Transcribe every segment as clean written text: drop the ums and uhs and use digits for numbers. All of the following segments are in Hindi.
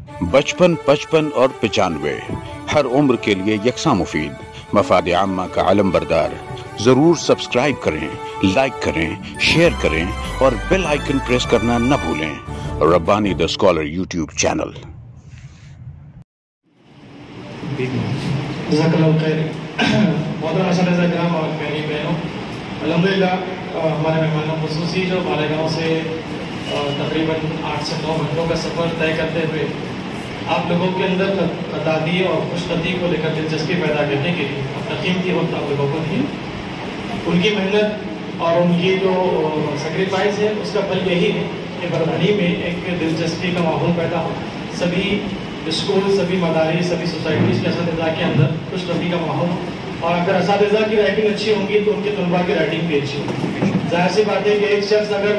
55, 55 और 95 हर उम्र के लिए यकसा मुफीद, मफाद आम्मा का आलम बरदार। जरूर सब्सक्राइब करें, लाइक करें, शेयर करें और बेल आइकन प्रेस करना न भूलें। Rabbani the scholar YouTube channel. अल्हम्दुलिल्लाह हमारे मेहमानों खुसूसी जो मालेगांव से तकरीबन 8 से 9 घंटों का सफ़र तय करते हुए आप लोगों के अंदर खतादी और खुशखती को लेकर दिलचस्पी पैदा करने के लिए अपना कीमती वक्त आप लोगों को दिए। उनकी मेहनत और उनकी जो सेक्रीफाइस है उसका फल यही है कि बरवानी में एक दिलचस्पी का माहौल पैदा हो। सभी स्कूल, सभी मदारी, सभी सोसाइटीज़ के असातिज़ा के अंदर खुशखती का माहौल हो। और अगर असातिज़ा की राइटिंग अच्छी होंगी तो उनके तलबा की राइटिंग भी अच्छी होगी। जाहिर सी बात है कि एक शख्स अगर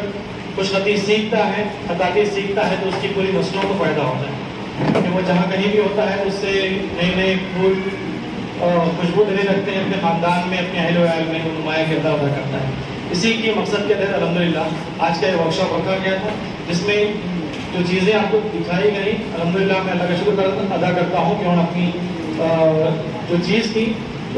खुशखती सीखता है, खताती सीखता है तो उसकी पूरी नस्लों को फ़ायदा होता है, क्योंकि वो जहाँ कहीं भी होता है उससे नए नए फूल खुशबू देने लगते हैं, अपने ख़ानदान में, अपने अहल वहल में वो नुमाया किरदार अदा करता है। इसी के मकसद के तहत अल्हम्दुलिल्लाह आज का एक वर्कशॉप रखा गया था, जिसमें जो चीज़ें आपको दिखाई गई अल्हम्दुलिल्लाह मैं अल्लाह का शुक्र अदा करता हूँ कि उन्होंने अपनी जो चीज़ थी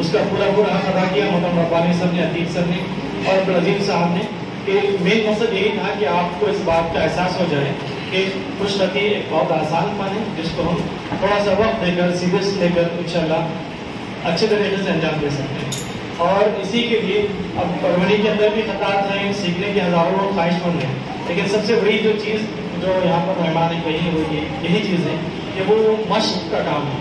उसका पूरा हक अदा किया। मोहतरम रब्बानी साहब ने, अतीक सर ने और अब्दुल अजीम साहब ने, कि मेन मकसद यही था कि आपको इस बात का एहसास हो जाए कि खुशखती एक बहुत आसान फन है जिसको हम थोड़ा सा वक्त देकर, सीरियस लेकर इंशाल्लाह अच्छे तरीके से अंजाम दे सकते हैं। और इसी के लिए अब परवनी के अंदर भी खतात हैं, सीखने के हज़ारों लोग ख्वाहिशमंद हैं, लेकिन सबसे बड़ी जो चीज़ जो यहाँ पर मेहमान ने कही है वो यही चीज़ है कि वो मश्क का काम है।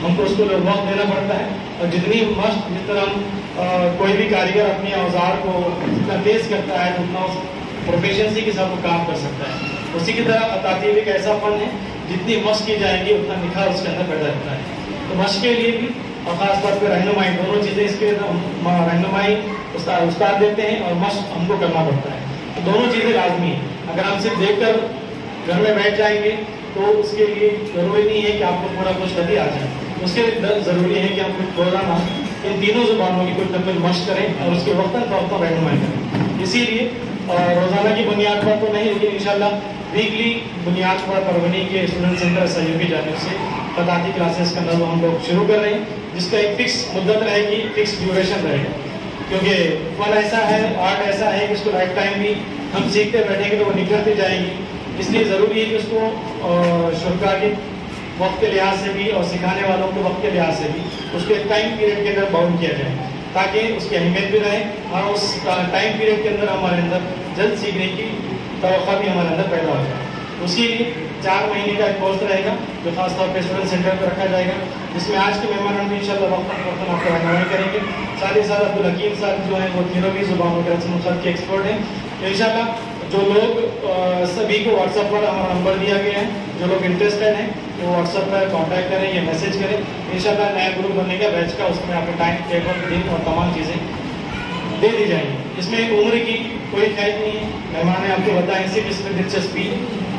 हमको उसको वक्त देना पड़ता है और जितनी मश्क, जिस तरह हम कोई भी कारीगर अपने औजार को जितना तेज करता है उतना उस प्रोफेशनसी के साथ वो काम कर सकता है। उसी की तरह खताती भी एक ऐसा फन है जितनी मश्क की जाएगी उतना निखार उसके अंदर पैदा होता है। तो मश्क के लिए भी और ख़ास तौर पर रहनुमाई, दोनों चीज़ें इसके रहनुमाई उस्ताद देते हैं और मश्क हमको करना पड़ता है। तो दोनों चीज़ें लाजमी हैं। अगर हम सिर्फ देख कर घर में बैठ जाएंगे तो उसके लिए ज़रूरी नहीं है कि आपको पूरा खुशखती आ जाए। उसके लिए ज़रूरी है कि हम रोज़ाना इन तीनों ज़ुबानों की कुछ न कुछ मश्क करें और उसके वक्तन फ़ौक़न रहनुमाई करें। इसीलिए रोज़ाना की बुनियाद पर तो नहीं, लेकिन इंशाल्लाह वीकली बुनियाद पर परवनी के स्टूडेंट सेंटर सहयोग की जानिब से खताती क्लासेस का नज़र हम लोग शुरू कर रहे हैं, जिसका एक फ़िक्स मुद्दत रहेगी, फ़िक्स ड्यूरेशन रहेगा। क्योंकि फन ऐसा है, आर्ट ऐसा है कि इसको लाइफ टाइम भी हम सीखते बैठेंगे तो वो निखरती जाएगी। इसलिए ज़रूरी है कि उसको शुरा के वक्त के लिहाज से भी और सिखाने वालों के वक्त के लिहाज से भी उसको एक टाइम पीरियड के अंदर बाउंड किया जाए, ताकि उसकी अहमियत भी रहे और उस टाइम पीरियड के अंदर हमारे अंदर जल्द सीखने की तवक्का भी हमारे अंदर पैदा हो जाए। उसके लिए 4 महीने का एक कोर्स रहेगा जो खासतौर पर स्टूडेंट सेंटर पर रखा जाएगा, जिसमें आज के मेहमान भी इंशाल्लाह वक्त आपको रहनुमाई करेंगे। साथ ही साथ अब्दुल हकीम साहब जो हैं वो तीनों भी ज़ुबानों के रस्म के एक्सपर्ट हैं। तो इंशाल्लाह जो लोग सभी को व्हाट्सएप पर हमारा नंबर दिया गया है, जो लोग इंटरेस्टेड हैं वो व्हाट्सएप पर कांटेक्ट करें या मैसेज करें। इंशाल्लाह नया ग्रुप बनेगा बैच का, उसमें आपको टाइम टेबल, दिन और तमाम चीज़ें दे दी जाएंगी। इसमें उम्र की कोई कैद नहीं है। मेहमान ने आपको बताया सिर्फ इसमें दिलचस्पी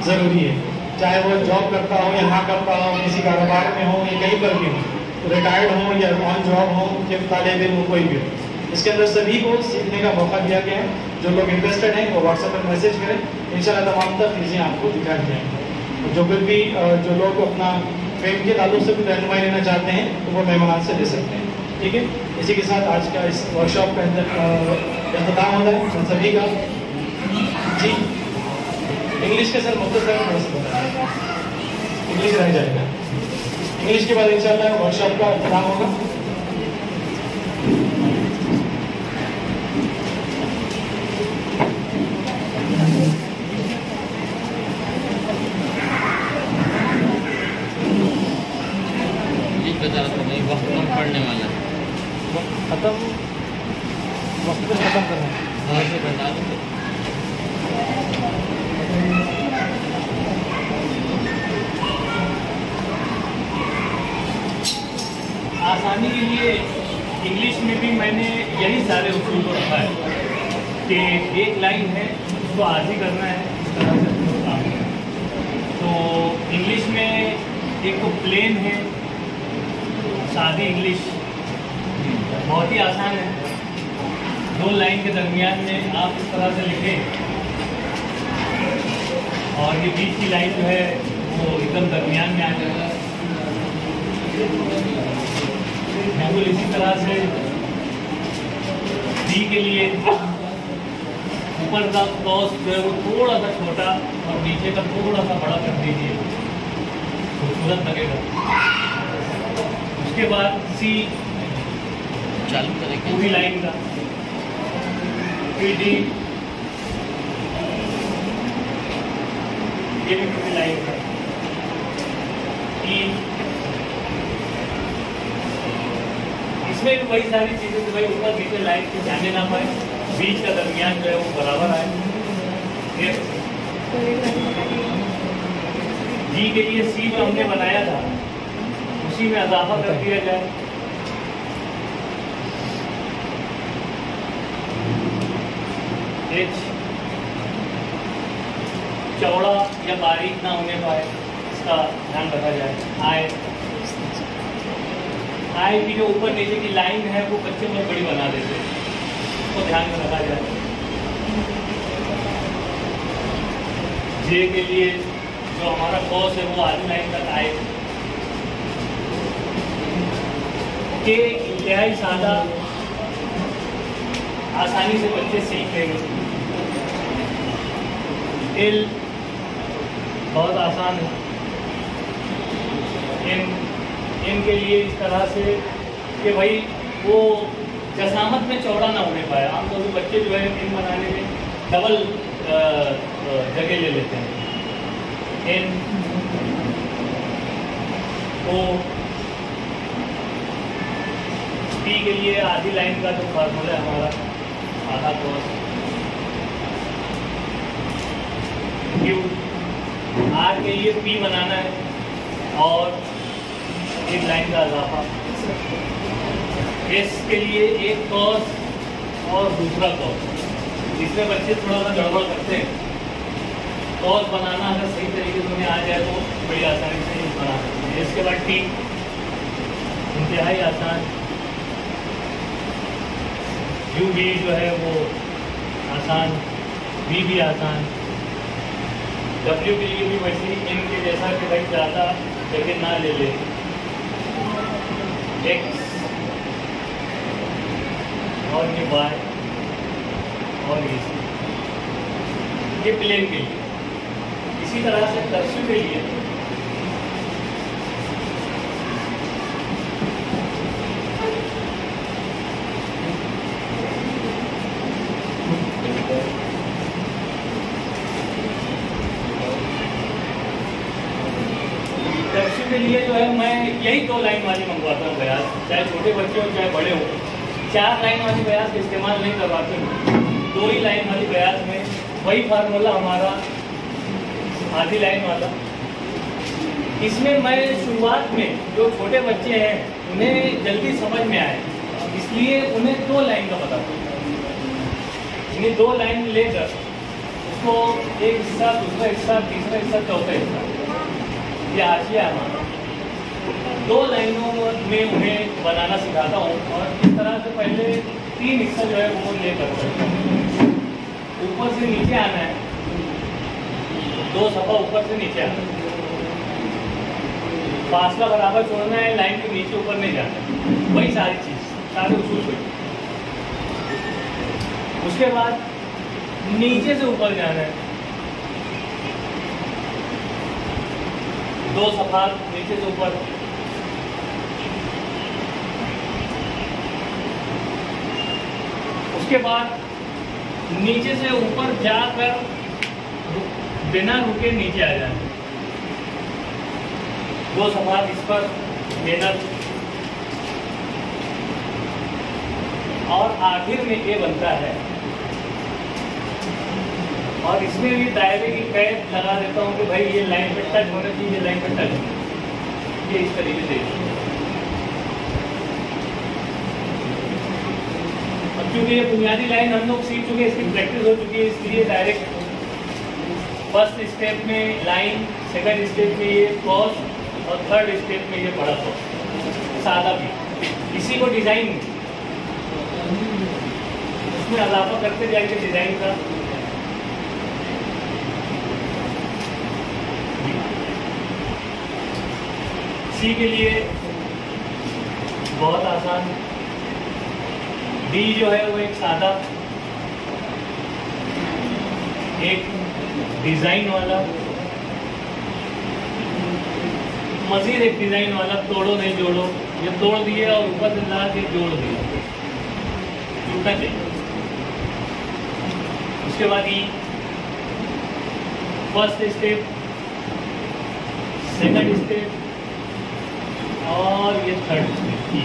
ज़रूरी है, चाहे वो जॉब करता हो या ना करता हो, किसी कारोबार में हो या कहीं पर भी हो, रिटायर्ड हो या ऑन जॉब हो या तालिब इल्म हो, कोई भी हो। इसके अंदर सभी को सीखने का मौका दिया गया है। जो लोग इंटरेस्टेड हैं वो व्हाट्सएप पर मैसेज करें, इंशाल्लाह तमाम तर चीज़ें आपको दिखाई जाएंगी। जो कुछ भी जो लोग अपना पेट के ताल्लुक से भी रहनुमाई लेना चाहते हैं तो वो मेहमान से ले सकते हैं। ठीक है, इसी के साथ आज का इस वर्कशॉप का इख्तिताम होता है सभी का। जी इंग्लिश के सर मुख्तसर इंग्लिश रह जाएगा। इंग्लिश के बाद इंशाल्लाह वर्कशॉप का इख्तिताम होगा। वक्त कम पढ़ने वाला खत्म, वक्त पे खत्म करना है। हाँ से बता दो। आसानी के लिए इंग्लिश में भी मैंने यही सारे उसूल को रखा है कि एक लाइन है उसको आज ही करना है, इस तरह से काम है। तो इंग्लिश में एक तो प्लेन है, सादी इंग्लिश बहुत ही आसान है। 2 लाइन के दरमियान में आप इस तरह से लिखें और ये बीच की लाइन जो है वो वो एकदम दरमियान में आ जाएगा। बिल्कुल इसी तरह से डी के लिए ऊपर का कॉस जो है वो थोड़ा सा छोटा और नीचे का थोड़ा सा बड़ा कर दीजिए, खूबसूरत लगेगा। उसके बाद सी चालू करेंगे पूरी लाइन का, फिर डी ये भी पूरी लाइन का, ई इसमें भी वही सारी चीजें तो भाई ऊपर नीचे लाइन के जाने ना पाए, बीच का दरमियान जो है वो बराबर आए। जी के लिए सी जो हमने बनाया था उसी में इजाफा कर दिया जाए। एच चौड़ा या बारीक ना होने पाए, इसका ध्यान रखा जाए। आई की जो ऊपर नीचे की लाइन है वो बच्चे लोग बड़ी बना देते हैं, उसको ध्यान में रखा जाए। जे के लिए जो हमारा कॉस है वो आधी लाइन तक आए। के इंतहाई सादा, आसानी से बच्चे सीख लेंगे। एल बहुत आसान है। इन के लिए इस तरह से कि भाई वो जसामत में चौड़ा ना होने पाए। आमतौर पर बच्चे जो है इन बनाने में डबल जगह ले लेते हैं। इन ओ पी के लिए आधी लाइन का जो फार्मूला है हमारा आधा कॉस। क्यू आर के लिए पी बनाना है और एक लाइन का इजाफा। एस के लिए एक कॉस और दूसरा कॉस। इसमें बच्चे थोड़ा सा गड़बड़ करते हैं। कॉस बनाना अगर सही तरीके से उन्हें आ जाए तो बड़ी आसानी से बना सकते हैं। इसके बाद टी इंतहाई आसान। यू भी जो है वो आसान, वी भी आसान। डब्ल्यू के लिए भी वैसे ही इन के जैसा कि भाई ज़्यादा जगह ना ले ले। एक्स और ये वाई और ये प्लेन के लिए। इसी तरह से कर्सिव के लिए के लिए जो है मैं यही 2 लाइन वाली मंगवाता हूँ बयास, चाहे छोटे बच्चे हो चाहे बड़े हो। 4 लाइन वाली बयास का इस्तेमाल नहीं करवाते हूँ। 2 ही लाइन वाली बयास में वही फार्मूला हमारा आधी लाइन वाला। इसमें मैं शुरुआत में जो छोटे बच्चे हैं उन्हें जल्दी समझ में आए इसलिए उन्हें 2 लाइन का बताता हूँ। इन्हें 2 लाइन लेकर उसको एक हिस्सा, दूसरा हिस्सा, तीसरा हिस्सा, चौथा हिस्सा, ये हाशिया हमारा 2 लाइनों में उन्हें बनाना सिखाता हूँ। और इस तरह से पहले 3 हिस्सा जो है वो लेकर ऊपर से नीचे आना है। 2 सफ़ा ऊपर से नीचे आना है, फासला बराबर छोड़ना है, लाइन के नीचे ऊपर नहीं जाना। वही सारी चीज़, सारे उसूल वही। उसके बाद नीचे से ऊपर जाना है। 2 सफ़ा नीचे से ऊपर। उसके बाद नीचे से ऊपर जाकर बिना रुके नीचे आ जाना। 2 सफ़ा इस पर मेहनत। और आखिर में ये बनता है और इसमें भी दायरे की कैद लगा देता हूँ कि भाई ये लाइन पे टच होना चाहिए, ये लाइन पे टच होना चाहिए। ये इस तरीके से। अब क्योंकि ये बुनियादी लाइन हम लोग सीख चुके हैं, इसकी प्रैक्टिस हो चुकी है, इसलिए डायरेक्ट फर्स्ट स्टेप में लाइन, सेकंड स्टेप में ये कॉस और थर्ड स्टेप में ये बड़ा कॉस, सादा भी। इसी को डिज़ाइन उसमें इजाफा करते जाएंगे डिज़ाइन का। सी के लिए बहुत आसान, डी जो है वो एक सादा, एक डिज़ाइन वाला, मज़ीद एक डिज़ाइन वाला, तोड़ो नहीं जोड़ो, ये तोड़ दिए और ऊपर से ला के जोड़ दिया, जुड़ना चाहिए। उसके बाद ई, फर्स्ट स्टेप, सेकंड स्टेप और ये थर्ड स्टेप ई।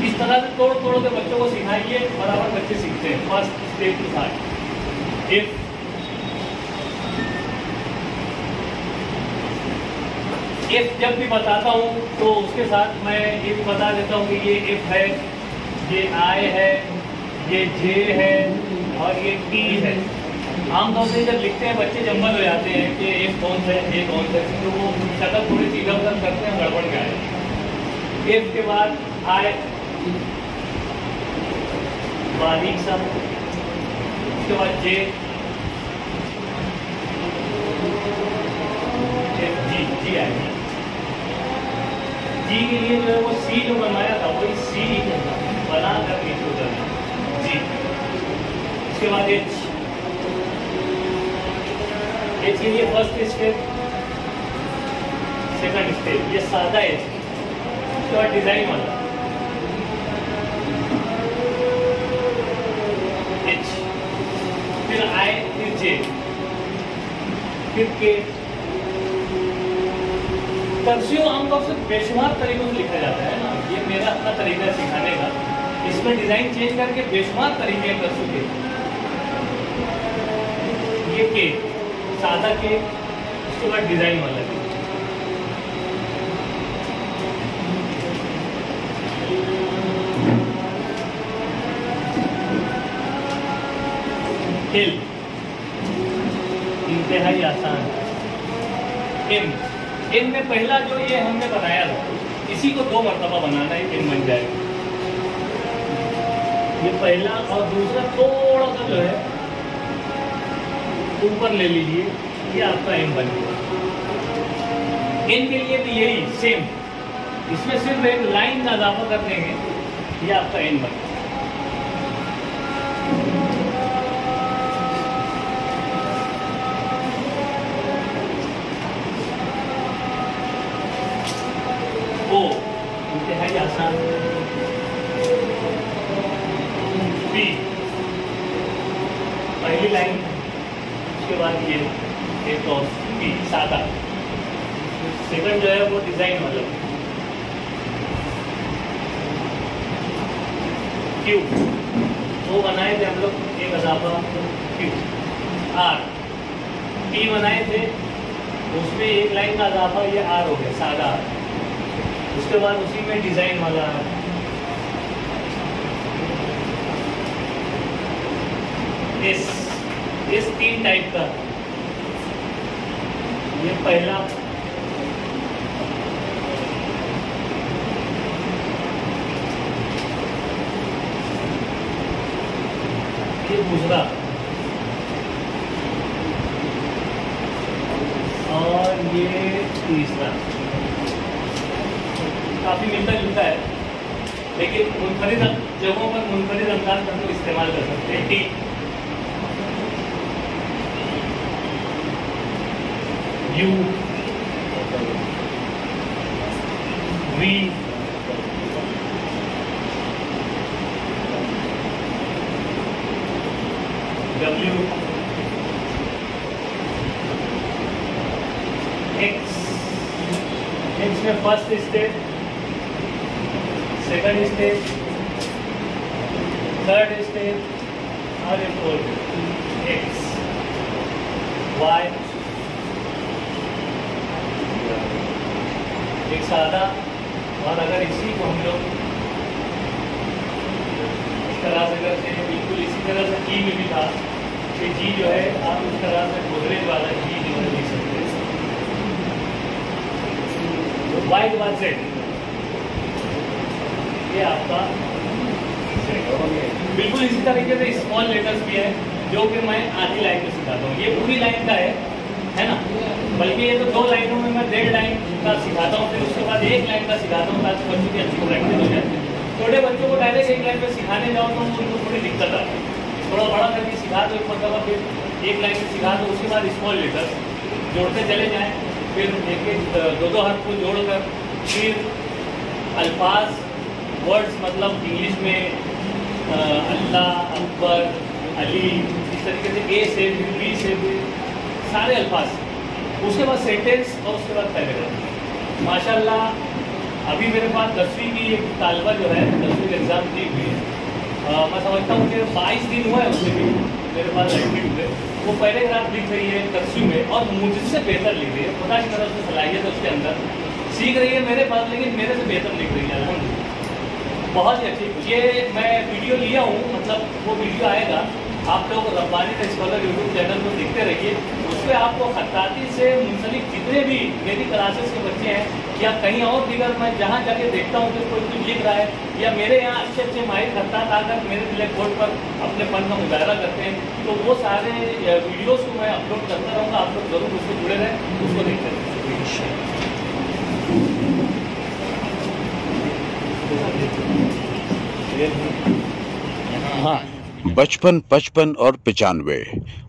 इस तरह से तोड़ तोड़ के बच्चों को सिखाइए, बराबर बच्चे सीखते हैं। First step to third. If जब भी बताता हूँ तो उसके साथ मैं ये भी बता देता हूँ कि ये इफ है, ये आई है, ये जे है और ये टी है। आमतौर से जब लिखते हैं बच्चे जंबल हो जाते हैं कि इफ कौन सा है, ये कौन सा है, तो वो शक्ल थोड़ी सी इधर उधर करते हैं, गड़बड़ गया। इफ के बाद आई, बारीक सा, उसके बाद जे, जी, जी आएगी। जी के लिए जो है वो सी जो बनवाया था वही सी बना कर नीचे उतरना, जी। उसके बाद एच, एच के लिए फर्स्ट स्टेप, सेकंड स्टेप, ये सादा एच। उसके बाद डिजाइन वाला एच, फिर आई, फिर जे, फिर के। कर्सिव आमतौर से बेशुमार तरीकों से लिखा जाता है ना, ये मेरा अपना तरीका है सिखाने का। इसमें डिजाइन चेंज करके बेशुमार तरीके कर्सिव के। ये के, सादा के, उसके बाद डिजाइन वाला के। हिल, इंतहाई आसान। एम, एम में पहला जो ये हमने बनाया था, इसी को 2 मरतबा बनाना है, एम बन जाएगा। ये पहला, और दूसरा थोड़ा सा जो है ऊपर ले लीजिए, ये आपका एम बन गया। एन के लिए भी यही सेम, इसमें सिर्फ एक लाइन का इजाफा कर देंगे, ये आपका एन बन गया। ओ, इंतहाई आसान। बी, पहली लाइन, उसके बाद ये एक और बी, सादा। सेकंड जो है वो डिजाइन वाला। क्यू, वो बनाए थे हम लोग एक इजाफा, क्यू। आर, पी बनाए थे, उसमें एक लाइन का इजाफा, ये आर हो गया, सादा आर। उसके बाद उसी में डिजाइन वाला है। इस 3 टाइप का, ये पहला, ये दूसरा और ये तीसरा। काफ़ी मिलता जुलता है, लेकिन मुनफरिद जगहों पर मुनफरिद अंदाज हम लोग इस्तेमाल कर सकते हैं। T, U, V, W, X. X में first step, second step, third step और एक फोर्थ। एक्स, वाई, एक सादा। और अगर इसी को हम लोग इस तरह से करते हैं, बिल्कुल इसी तरह से जी में भी था कि जी जो है आप इस तरह से गोदरेज वाला जी जो है लिख सकते हैं। वाई के बाद जेड, ये आपका बिल्कुल इसी तरीके से स्मॉल लेटर्स भी है, जो कि मैं आधी लाइन में सिखाता हूँ। ये पूरी लाइन का है ना, बल्कि ये तो 2 लाइनों में मैं 1.5 लाइन का का सिखाता हूँ, फिर उसके बाद एक लाइन का सिखाता हूँ ताकि बच्चों की अच्छी प्रैक्टिस हो जाए। छोटे बच्चों को डायरेक्ट एक लाइन में सिखाने जाओ तो उनको थोड़ी दिक्कत आती है। थोड़ा बड़ा करके सिखा दो एक मरतबा, फिर एक लाइन में सिखा दो, उसके बाद स्मॉल लेटर्स जोड़ते चले जाएँ, फिर एक एक दो हर्फ को जोड़कर फिर अल्फाज वर्ड्स, मतलब इंग्लिश में अल्लाह, अकबर, अली, इस तरीके से ए से फिर बी से फिर सारे अल्फाज, उसके बाद सेंटेंस और उसके बाद पैराग्राफ। माशाल्लाह अभी मेरे पास 10वीं की एक तालबा जो है 10वीं का एग्ज़ाम दी हुई है। मैं समझता हूँ कि 22 दिन हुआ है उससे भी मेरे पास एक्टिव हुए। वो पैराग्राफ लिख रही है तस्वीर में और मुझसे बेहतर लिख रही है। खुदा की तरफ से सलाहियत है उसके अंदर, सीख रही है मेरे पास, लेकिन मेरे से बेहतर लिख रही है अल्हम्दुलिल्लाह, बहुत ही अच्छी। ये मैं वीडियो लिया हूँ, मतलब वो वीडियो आएगा, आप लोग Rabbani the scholar YouTube channel को देखते रहिए। उसमें आपको खत्ताती से मुंसलिक जितने भी मेरी क्लासेस के बच्चे हैं या कहीं और दीगर, मैं जहाँ जाके देखता हूँ कि कोई कुछ लिख रहा है या मेरे यहाँ अच्छे अच्छे माहिर खत्तात आकर मेरे ब्लैक बोर्ड पर अपने फन का मुजाहरा करते हैं, तो वो सारे वीडियोज़ को मैं अपलोड करता रहूँगा। आप लोग ज़रूर उससे जुड़े रहें, उसको देखते रहें। हाँ, बचपन, 55 और 95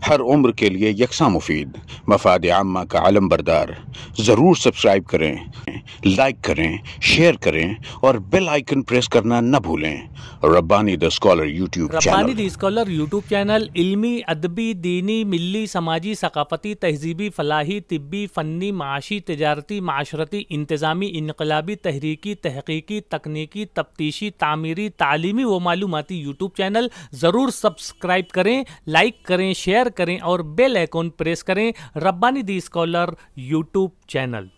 हर उम्र के लिए यकसा मुफीद, मफाद आम्मा का आलम बरदार। ज़रूर सब्सक्राइब करें, लाइक करें, शेयर करें और बेल आइकन प्रेस करना न भूलें। Rabbani the scholar YouTube Rabbani channel. The scholar YouTube channel इल्मी, अदबी, दीनी, मिल्ली, समाजी, सकाफती, तहजीबी, फलाही, तिब्बी, फ़न्नी, माशी, तिजारती, माशरती, इंतज़ामी, इनकलाबी, तहरीकी, तहकीकी, तकनीकी, तफ्तीशी, तामीरी, तालीमी व मालूमाती यूट्यूब चैनल। ज़रूर सब्सक्राइब करें, लाइक करें, शेयर करें और बेल आइकन प्रेस करें। Rabbani the scholar YouTube channel.